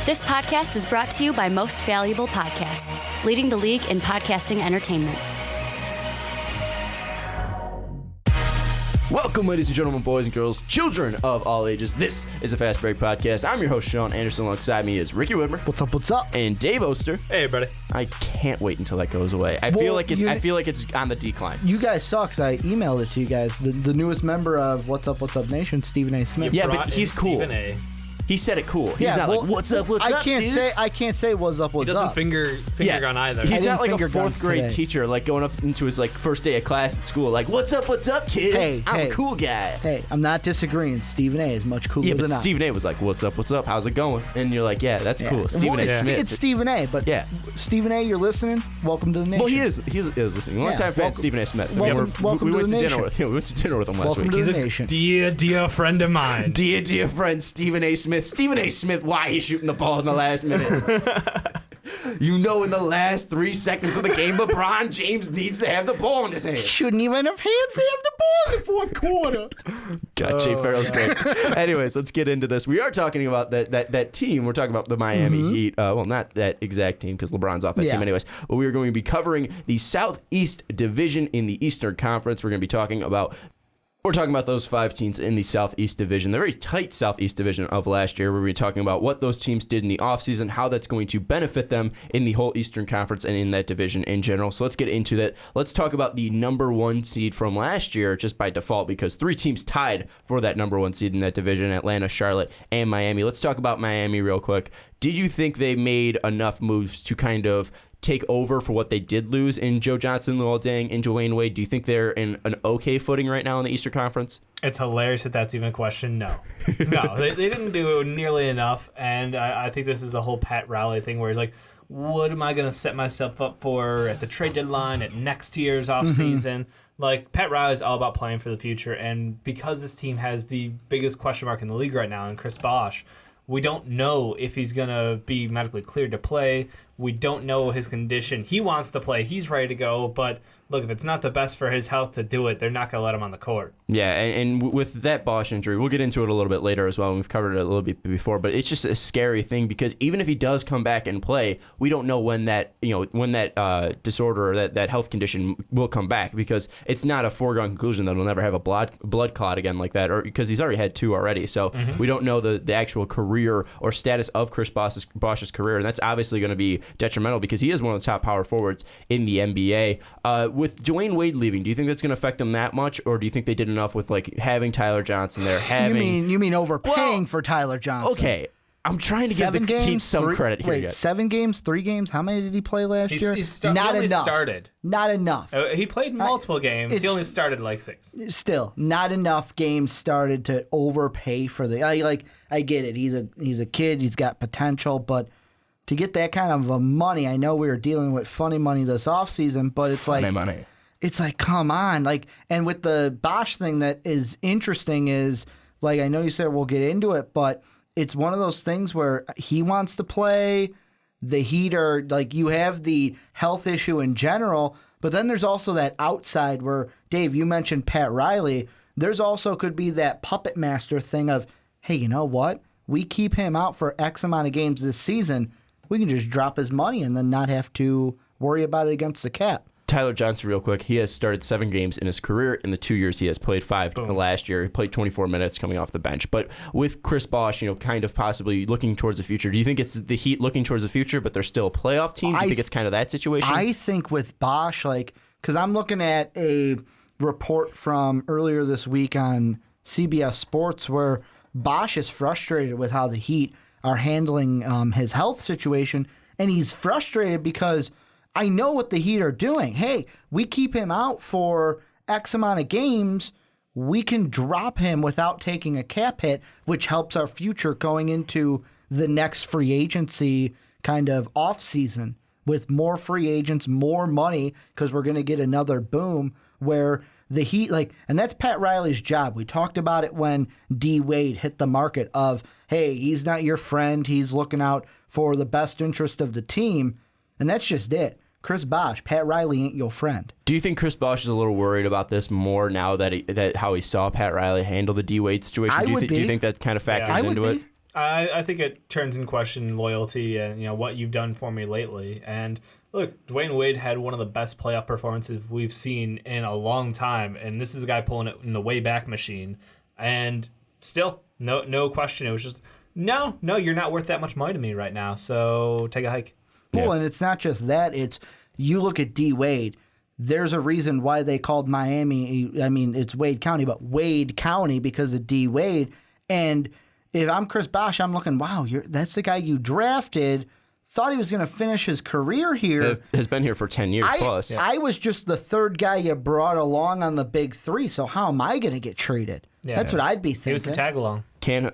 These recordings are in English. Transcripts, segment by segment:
This podcast is brought to you by Most Valuable Podcasts, leading the league in podcasting entertainment. Welcome, ladies and gentlemen, boys and girls, children of all ages. This is a Fast Break Podcast. I'm your host, Sean Anderson. Alongside me is Ricky Widmer. What's up? And Dave Oster. Hey, everybody. I can't wait until that goes away. I feel like it's on the decline. You guys saw, because I emailed it to you guys, the newest member of What's Up Nation, Stephen A. Smith. Yeah, but he's cool. Stephen A. He said it cool. He's not like, what's up, I can't say what's up. He doesn't finger gun either. He's not like a finger guns fourth grade today. teacher, like going up into his first day of class at school, like, what's up, kids? I'm a cool guy. Hey, I'm not disagreeing. Stephen A. is much cooler Yeah, but than I. Stephen A. was like, what's up, how's it going? And you're like, yeah, that's cool. Stephen A. Smith. It's Stephen A., but yeah. Stephen A., you're listening? Welcome to the nation. Well, he is listening. Long-time fan, Stephen A. Smith. Welcome we went to the dinner with him. We went to dinner with him last Welcome week. to He's the a nation. dear friend of mine. Dear friend, Stephen A. Smith. Stephen A. Smith, why he's shooting the ball in the last minute? You know, in the last 3 seconds of the game, LeBron James needs to have the ball in his hand. He shouldn't even have hands to have the ball in the fourth quarter. God, Jay Farrell's great. Anyways, let's get into this. We are talking about that team. We're talking about the Miami Heat. Well, not that exact team because LeBron's off that team anyways. But we are going to be covering the Southeast Division in the Eastern Conference. We're going to be talking about those 5 teams in the Southeast Division, the very tight Southeast Division of last year. We're going to be talking about what those teams did in the offseason, how that's going to benefit them in the whole Eastern Conference and in that division in general. So let's get into that. Let's talk about the number 1 seed from last year, just by default, because 3 teams tied for that number 1 seed in that division, Atlanta, Charlotte, and Miami. Let's talk about Miami real quick. Did you think they made enough moves to kind of take over for what they did lose in Joe Johnson, Luol Deng, and Dwayne Wade? Do you think they're in an okay footing right now in the Eastern Conference? It's hilarious that that's even a question. No. They didn't do nearly enough, and I think this is the whole Pat Riley thing where he's like, what am I going to set myself up for at the trade deadline, at next year's offseason? Like, Pat Riley is all about playing for the future, and because this team has the biggest question mark in the league right now, and Chris Bosh, we don't know if he's going to be medically cleared to play. We don't know his condition. He wants to play. He's ready to go. But, look, if it's not the best for his health to do it, they're not going to let him on the court. Yeah, and with that Bosh injury, we'll get into it a little bit later as well, and we've covered it a little bit before, but it's just a scary thing because even if he does come back and play, we don't know when that disorder or that health condition will come back, because it's not a foregone conclusion that he'll never have a blood clot again like that, or because he's already had 2 already. So we don't know the actual career or status of Chris Bosh's career, and that's obviously going to be detrimental because he is one of the top power forwards in the NBA. With Dwayne Wade leaving, do you think that's going to affect them that much, or do you think they did enough with having Tyler Johnson there? You mean overpaying for Tyler Johnson? Okay, I'm trying to give the Heat some credit here. Wait, 7 games, 3 games? How many did he play last year? Not enough. Not enough. He played multiple games. He only started 6. Still, not enough games started to overpay for the. I get it. He's a kid. He's got potential, but to get that kind of money, I know we were dealing with funny money this offseason, but it's funny money. It's like, come on. And with the Bosh thing that is interesting is, I know you said we'll get into it, but it's one of those things where he wants to play. The Heat are, you have the health issue in general, but then there's also that outside where, Dave, you mentioned Pat Riley. There's also could be that puppet master thing of, hey, you know what? We keep him out for X amount of games this season. We can just drop his money and then not have to worry about it against the cap. Tyler Johnson, real quick, he has started 7 games in his career. In the 2 years, he has played 5 last year. He played 24 minutes coming off the bench. But with Chris Bosh, kind of possibly looking towards the future, do you think it's the Heat looking towards the future, but they're still a playoff team? Do you think it's kind of that situation? I think with Bosh, because I'm looking at a report from earlier this week on CBS Sports where Bosh is frustrated with how the Heat are handling his health situation, and he's frustrated because I know what the Heat are doing. Hey, we keep him out for X amount of games. We can drop him without taking a cap hit, which helps our future going into the next free agency kind of off season with more free agents, more money, because we're going to get another boom where the Heat, and that's Pat Riley's job. We talked about it when D. Wade hit the market of, hey, he's not your friend. He's looking out for the best interest of the team. And that's just it. Chris Bosh, Pat Riley ain't your friend. Do you think Chris Bosh is a little worried about this more now that how he saw Pat Riley handle the D. Wade situation? Do you think that kind of factors into it? I think it turns in question loyalty and what you've done for me lately. And look, Dwayne Wade had one of the best playoff performances we've seen in a long time, and this is a guy pulling it in the way back machine. And still, no question. It was just no, you're not worth that much money to me right now. So take a hike. Well, and it's not just that. It's you look at D Wade. There's a reason why they called Miami. I mean, it's Wade County, but Wade County because of D Wade. And if I'm Chris Bosh, I'm looking, wow, that's the guy you drafted. Thought he was going to finish his career here. Has been here for 10 years plus. I was just the third guy you brought along on the big three, so how am I going to get treated? Yeah. That's what I'd be thinking. He was the tag along. Can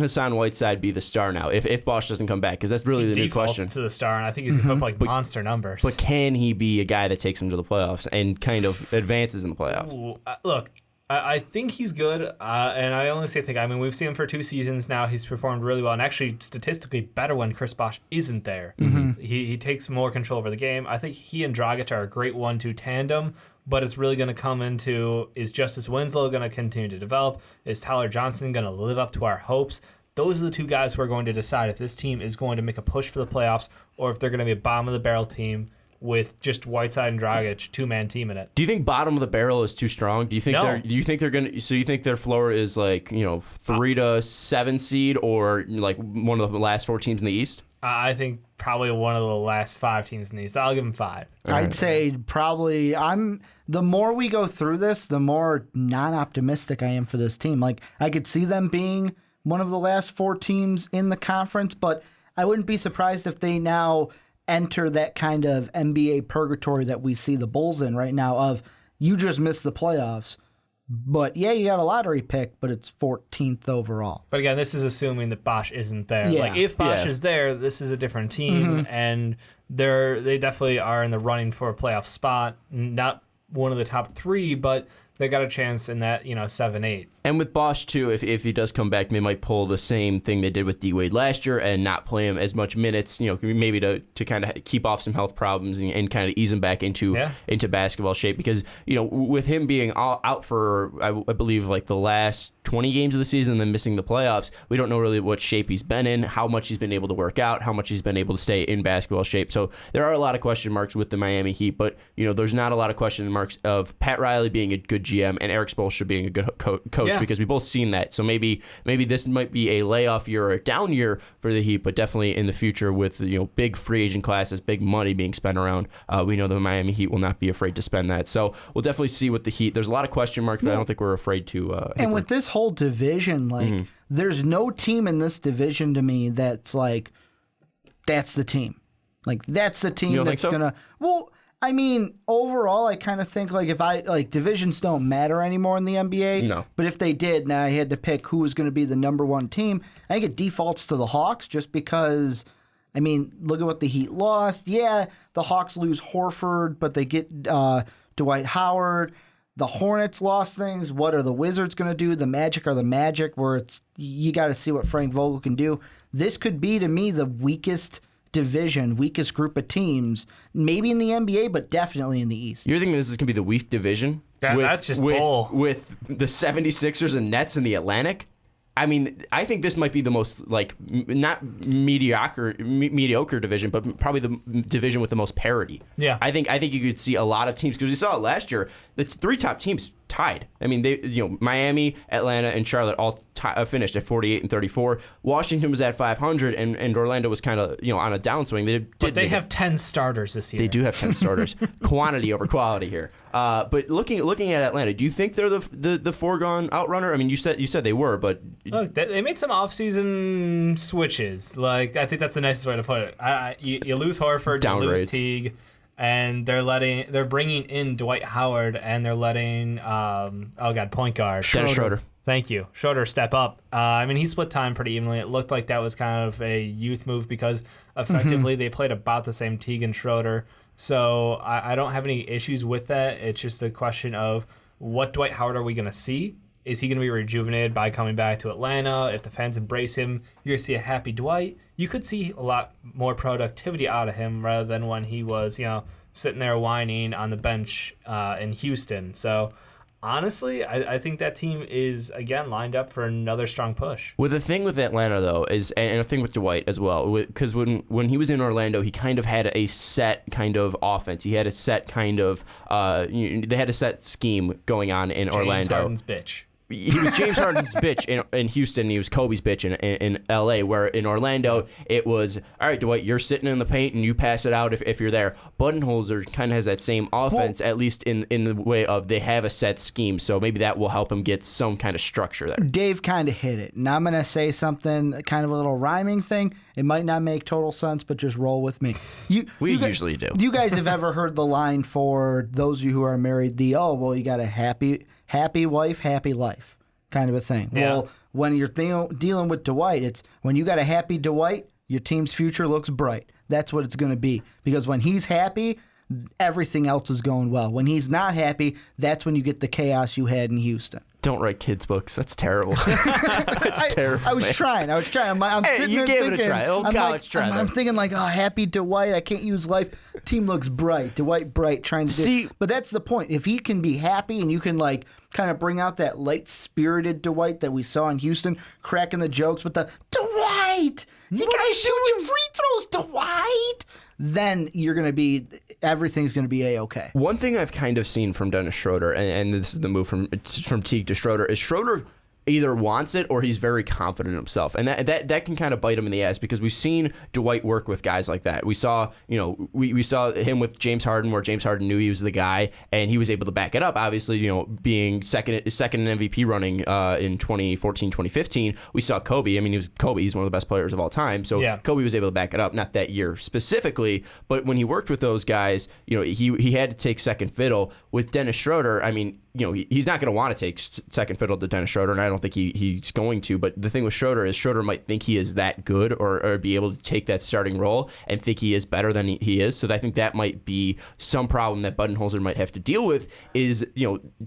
Hassan Whiteside be the star now if Bosh doesn't come back? Because that's really the new question. To the star, and I think he's going to put up monster numbers. But can he be a guy that takes him to the playoffs and kind of advances in the playoffs? Ooh, look, I think he's good, and I only say think. I mean, we've seen him for 2 seasons now. He's performed really well, and actually statistically better when Chris Bosh isn't there. Mm-hmm. He takes more control over the game. I think he and Dragic are a great 1-2 tandem, but it's really going to come into, is Justice Winslow going to continue to develop? Is Tyler Johnson going to live up to our hopes? Those are the 2 guys who are going to decide if this team is going to make a push for the playoffs or if they're going to be a bottom-of-the-barrel team with just Whiteside and Dragic, 2-man team in it. Do you think bottom of the barrel is too strong? Do you think No. they're gonna? So you think their floor is like 3 to 7 seed or like one of the last 4 teams in the East? I think probably one of the last 5 teams in the East. I'll give them 5. I'd say probably the more we go through this, the more non-optimistic I am for this team. Like I could see them being one of the last 4 teams in the conference, but I wouldn't be surprised if they now enter that kind of NBA purgatory that we see the Bulls in right now of you just missed the playoffs. But yeah, you got a lottery pick, but it's 14th overall. But again, this is assuming that Bosh isn't there. Yeah. Like if Bosh is there, this is a different team, and they definitely are in the running for a playoff spot. Not one of the top 3, but they got a chance in that 7-8. And with Bosh, too, if he does come back, they might pull the same thing they did with D. Wade last year and not play him as much minutes, maybe to kind of keep off some health problems and kind of ease him back into basketball shape. Because, with him being out for, I believe, like the last 20 games of the season and then missing the playoffs, we don't know really what shape he's been in, how much he's been able to work out, how much he's been able to stay in basketball shape. So there are a lot of question marks with the Miami Heat, but, there's not a lot of question marks of Pat Riley being a good GM and Eric Spoelstra being a good coach. Because we've both seen that. So maybe this might be a layoff year or a down year for the Heat, but definitely in the future with big free agent classes, big money being spent around, we know the Miami Heat will not be afraid to spend that. So we'll definitely see with the Heat. There's a lot of question marks, but I don't think we're afraid to. And with this whole division, there's no team in this division to me that's like, that's the team. Like that's the team that's gonna. Well, I mean, overall, I kind of think if divisions don't matter anymore in the NBA. No. But if they did, now I had to pick who was going to be the number 1 team. I think it defaults to the Hawks just because, I mean, look at what the Heat lost. Yeah, the Hawks lose Horford, but they get Dwight Howard. The Hornets lost things. What are the Wizards going to do? The Magic are the Magic, where you got to see what Frank Vogel can do. This could be, to me, the weakest division, weakest group of teams, maybe in the NBA, but definitely in the East. You're thinking this is going to be the weak division? That's just bull. With the 76ers and Nets in the Atlantic? I mean, I think this might be the most, not mediocre division, but probably the division with the most parity. Yeah. I think you could see a lot of teams, because we saw it last year, the 3 top teams tied. I mean, Miami, Atlanta, and Charlotte all finished at 48 and 34. Washington was at 500, and Orlando was kind of on a downswing. But they have 10 starters this year. They do have 10 starters. Quantity over quality here. But looking at Atlanta, do you think they're the foregone outrunner? I mean, you said they were, but look, they made some offseason switches. I think that's the nicest way to put it. You lose Horford, you lose Teague. And they're bringing in Dwight Howard, and they're letting point guard Schroder. Thank you, Schroder step up. He split time pretty evenly. It looked like that was kind of a youth move because effectively they played about the same, Teague and Schroder. So I don't have any issues with that. It's just a question of what Dwight Howard are we going to see? Is he going to be rejuvenated by coming back to Atlanta? If the fans embrace him, you're going to see a happy Dwight. You could see a lot more productivity out of him rather than when he was, sitting there whining on the bench in Houston. So Honestly, I think that team is, again, lined up for another strong push. Well, the thing with Atlanta, though, is, and a thing with Dwight as well, because when he was in Orlando, he kind of had a set kind of offense. He had a set kind of, they had a set scheme going on in Orlando. James Harden's bitch. He was James Harden's bitch in Houston. He was Kobe's bitch in L.A., where in Orlando, it was, all right, Dwight, you're sitting in the paint and you pass it out if you're there. Budenholzer kind of has that same offense, at least in the way of they have a set scheme, so maybe that will help him get some kind of structure there. Dave kind of hit it. And I'm going to say something, kind of a little rhyming thing. It might not make total sense, but just roll with me. We usually do. You guys have ever heard the line, for those of you who are married, you got a happy wife, happy life kind of a thing. Yeah. Well, when you're dealing with Dwight, it's when you got a happy Dwight, your team's future looks bright. That's what it's going to be. Because when he's happy, everything else is going well. When he's not happy, that's when you get the chaos you had in Houston. Don't write kids' books. That's terrible. That's terrible. I was trying. I'm Hey, sitting you there gave thinking, it a try. Oh, college try. I'm thinking like, oh, happy Dwight. I can't use life. Team looks bright. Dwight bright trying to See, but that's the point. If he can be happy and you can like kind of bring out that light-spirited Dwight that we saw in Houston, cracking the jokes with the Dwight, you gotta shoot your free throws, Dwight. Then you're gonna be, everything's gonna be a-okay. One thing I've kind of seen from Dennis Schroder, and this is the move from Teague to Schroder, is Schroder either wants it or he's very confident in himself, and that can kind of bite him in the ass, because we've seen Dwight work with guys like that. We saw, we saw him with James Harden, where James Harden knew he was the guy and he was able to back it up. Obviously, being second in MVP running in 2014, 2015, we saw Kobe. I mean, he's one of the best players of all time. So yeah. Kobe was able to back it up, not that year specifically, but when he worked with those guys, he had to take second fiddle. With Dennis Schroder, I mean, he's not going to want to take second fiddle to Dennis Schroder, and I don't think he's going to. But the thing with Schroder is Schroder might think he is that good or be able to take that starting role and think he is better than he is. So I think that might be some problem that Budenholzer might have to deal with is,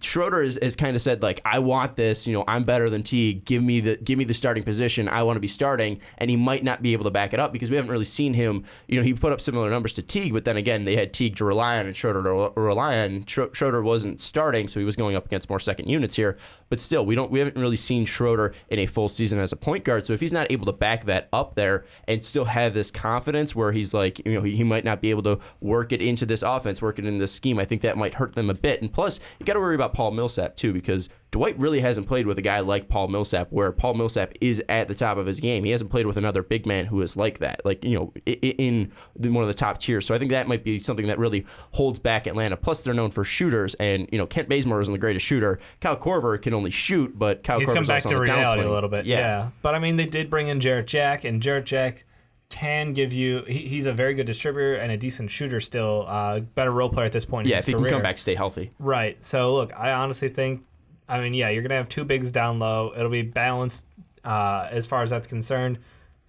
Schroder has kind of said, like, I want this, I'm better than Teague. Give me the starting position. I want to be starting. And he might not be able to back it up because we haven't really seen him. He put up similar numbers to Teague, but then again, they had Teague to rely on and Schroder to rely on. Schroder wasn't starting, so he was going up against more second units here, but still we haven't really seen Schroder in a full season as a point guard. So if he's not able to back that up there and still have this confidence where he's like, he might not be able to work it into this offense, work it in this scheme, I think that might hurt them a bit. And plus, you got to worry about Paul Millsap too, because Dwight really hasn't played with a guy like Paul Millsap, where Paul Millsap is at the top of his game. He hasn't played with another big man who is like that, like, in one of the top tiers. So I think that might be something that really holds back Atlanta. Plus, they're known for shooters, and Kent Bazemore isn't the greatest shooter. Kyle Korver can only shoot, but Kyle Korver's come back also to on the reality downswing a little bit. Yeah, but I mean, they did bring in Jarrett Jack, and Jarrett Jack can give you. He's a very good distributor and a decent shooter still. Better role player at this point. Yeah, in his if he career. can come back, stay healthy. Right. So look, I honestly think. I mean, yeah, you're going to have two bigs down low. It'll be balanced as far as that's concerned.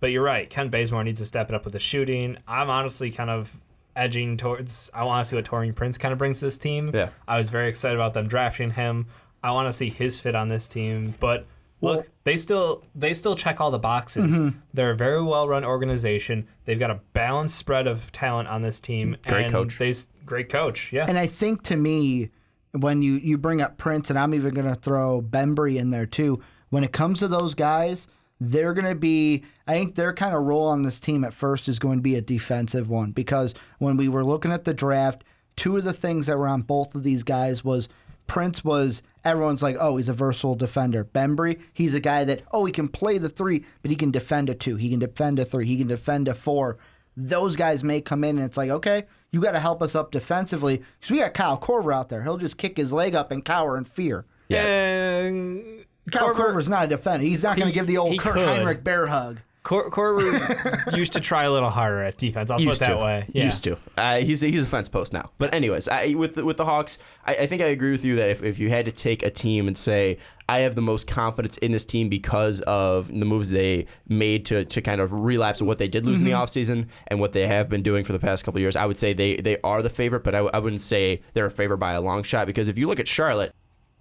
But you're right. Kent Bazemore needs to step it up with the shooting. I'm honestly kind of edging towards, I want to see what Taurean Prince kind of brings to this team. Yeah. I was very excited about them drafting him. I want to see his fit on this team. But look, they still check all the boxes. Mm-hmm. They're a very well-run organization. They've got a balanced spread of talent on this team. Great coach. Great coach, yeah. And I think, to me, when you bring up Prince, and I'm even going to throw Bembry in there too, when it comes to those guys, they're going to be, I think their kind of role on this team at first is going to be a defensive one, because when we were looking at the draft, two of the things that were on both of these guys was Prince was, everyone's like, oh, he's a versatile defender. Bembry, he's a guy that, he can play the three, but he can defend a two, he can defend a three, he can defend a four. Those guys may come in and it's like, okay, you got to help us up defensively, because we got Kyle Korver out there. He'll just kick his leg up and cower in fear. Yeah. Kyle Korver's not a defender. He's not going to give the old Kurt Heinrich bear hug. Korver used to try a little harder at defense. I'll put it that way. Yeah. Used to. He's a fence post now. But anyways, with the Hawks, I think I agree with you that if you had to take a team and say, I have the most confidence in this team because of the moves they made to kind of relapse what they did lose in the offseason and what they have been doing for the past couple of years, I would say they are the favorite, but I wouldn't say they're a favorite by a long shot, because if you look at Charlotte,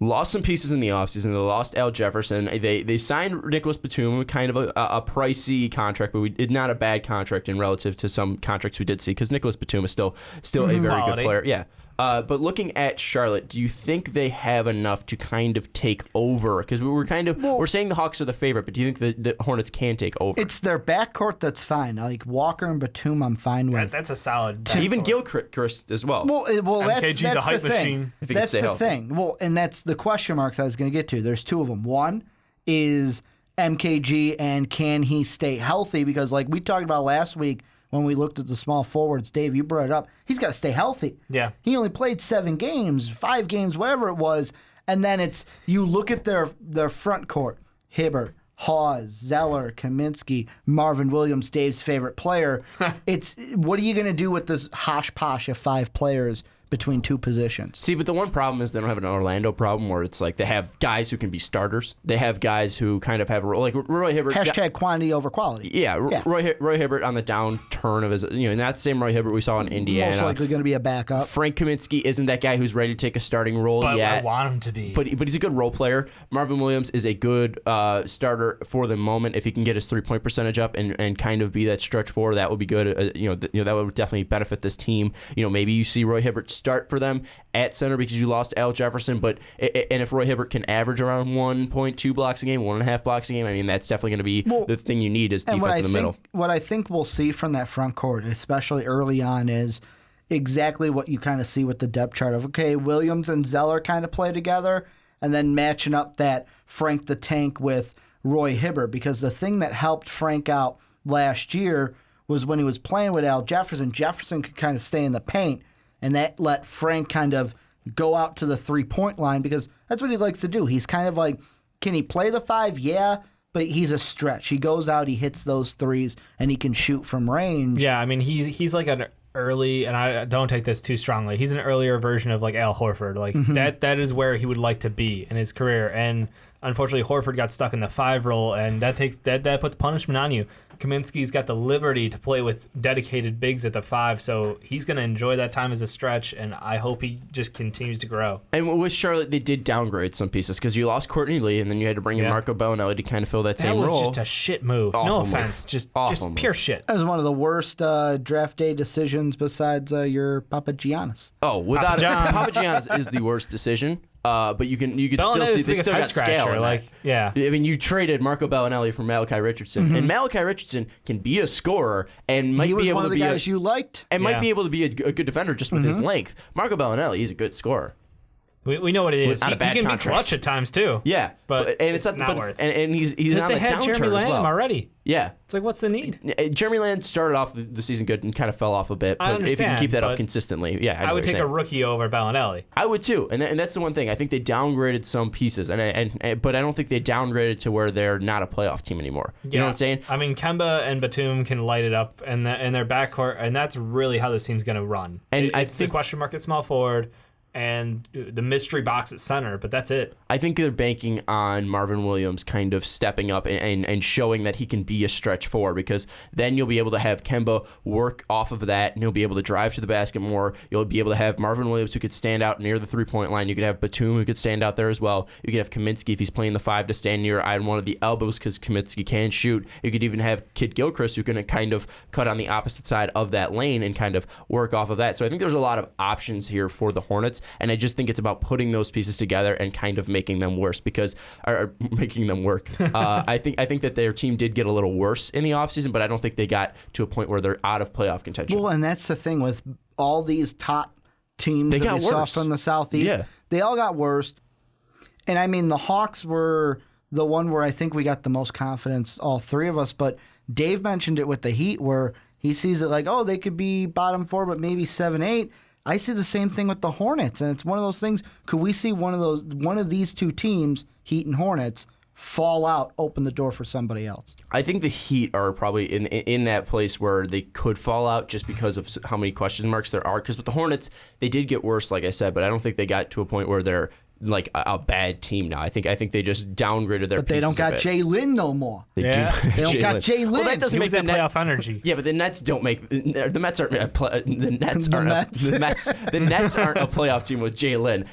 lost some pieces in the offseason. They lost Al Jefferson. They signed Nicholas Batum, kind of a pricey contract, but not a bad contract in relative to some contracts we did see, because Nicholas Batum is still a very good player. Yeah. But looking at Charlotte, do you think they have enough to kind of take over? Because we're saying the Hawks are the favorite, but do you think the Hornets can take over? It's their backcourt that's fine. Like Walker and Batum, I'm fine with. That's a solid. Even Gilchrist as well. Well, MKG, that's the hype the thing. machine. If he That's can stay the healthy. thing. Well, and that's the question marks I was going to get to. There's two of them. One is MKG and can he stay healthy? Because like we talked about last week when we looked at the small forwards, Dave, you brought it up. He's got to stay healthy. Yeah. He only played 7 games, 5 games, whatever it was. And then you look at their front court, Hibbert, Hawes, Zeller, Kaminsky, Marvin Williams, Dave's favorite player. What are you going to do with this hosh-posh of 5 players between 2 positions? See, but the one problem is they don't have an Orlando problem where it's like they have guys who can be starters. They have guys who kind of have a role. Like Roy Hibbert. Hashtag quantity over quality. Yeah, Roy Hibbert on the downturn of his, not the same Roy Hibbert we saw in Indiana. Most likely going to be a backup. Frank Kaminsky isn't that guy who's ready to take a starting role But yet. I want him to be. But he's a good role player. Marvin Williams is a good starter for the moment. If he can get his 3-point percentage up and kind of be that stretch forward, that would be good. That would definitely benefit this team. Maybe you see Roy Hibbert start for them at center because you lost Al Jefferson. And if Roy Hibbert can average around 1.2 blocks a game, 1.5 blocks a game, I mean that's definitely going to be the thing you need is defense in the middle. What I think we'll see from that front court, especially early on, is exactly what you kind of see with the depth chart of, okay, Williams and Zeller kind of play together, and then matching up that Frank the Tank with Roy Hibbert, because the thing that helped Frank out last year was when he was playing with Al Jefferson, Jefferson could kind of stay in the paint, and that let Frank kind of go out to the 3-point line because that's what he likes to do. He's kind of like, can he play the 5? Yeah, but he's a stretch. He goes out, he hits those threes, and he can shoot from range. Yeah, I mean, he's like an early, and I don't take this too strongly, he's an earlier version of like Al Horford. Like that is where he would like to be in his career. And unfortunately, Horford got stuck in the 5 role, and that puts punishment on you. Kaminsky's got the liberty to play with dedicated bigs at the 5, so he's going to enjoy that time as a stretch, and I hope he just continues to grow. And with Charlotte, they did downgrade some pieces because you lost Courtney Lee, and then you had to bring in Marco Bellinelli to kind of fill that same role. That was just a shit move. Awful No move. offense, just Awful pure move. shit. That was one of the worst draft day decisions besides your Papa Giannis. Oh, without Papa Giannis is the worst decision. But you can still see they still got scale. Yeah. I mean, you traded Marco Bellinelli for Malachi Richardson, and Malachi Richardson can be a scorer and might He was be able one of to the be guys you liked. and might be able to be a good defender just with his length. Marco Bellinelli, he's a good scorer. We know what it is. Without a bad he can contract. be clutch at times too. Yeah, but and it's not but worth. and he's Because on they the had downturn Jeremy as Lamb well. already. Yeah. It's like, what's the need? Jeremy Lamb started off the season good and kind of fell off a bit. I But if you can understand, keep that up but consistently, yeah, I would take a rookie over Bellinelli. I would too, and that's the one thing. I think they downgraded some pieces, but I don't think they downgraded to where they're not a playoff team anymore. You know what I'm saying? I mean, Kemba and Batum can light it up, and their backcourt, and that's really how this team's going to run. And I it's the think question mark at small forward and the mystery box at center, but that's it. I think they're banking on Marvin Williams kind of stepping up and showing that he can be a stretch forward, because then you'll be able to have Kemba work off of that, and he'll be able to drive to the basket more. You'll be able to have Marvin Williams who could stand out near the 3-point line. You could have Batum who could stand out there as well. You could have Kaminsky if he's playing the 5 to stand near one of the elbows because Kaminsky can shoot. You could even have Kid Gilchrist who can kind of cut on the opposite side of that lane and kind of work off of that. So I think there's a lot of options here for the Hornets, and I just think it's about putting those pieces together and kind of making them worse or making them work. I think that their team did get a little worse in the offseason, but I don't think they got to a point where they're out of playoff contention. Well, and that's the thing with all these top teams They that got we saw worse. from the Southeast. Yeah. They all got worse. And I mean, the Hawks were the one where I think we got the most confidence, all 3 of us. But Dave mentioned it with the Heat, where he sees it like, oh, they could be bottom 4, but maybe 7-8. I see the same thing with the Hornets, and it's one of those things. Could we see one of these 2 teams, Heat and Hornets, fall out, open the door for somebody else? I think the Heat are probably in that place where they could fall out just because of how many question marks there are. Because with the Hornets, they did get worse, like I said, but I don't think they got to a point where they're like a bad team now. I think they just downgraded their. But they don't got Jay Lynn no more. They Yeah. do. They don't got Jay Lynn. Well, that doesn't He make was the that Net. playoff energy. Yeah, but the Nets don't make the Mets aren't the Nets The aren't Mets. the Nets aren't a playoff team with Jay Lynn.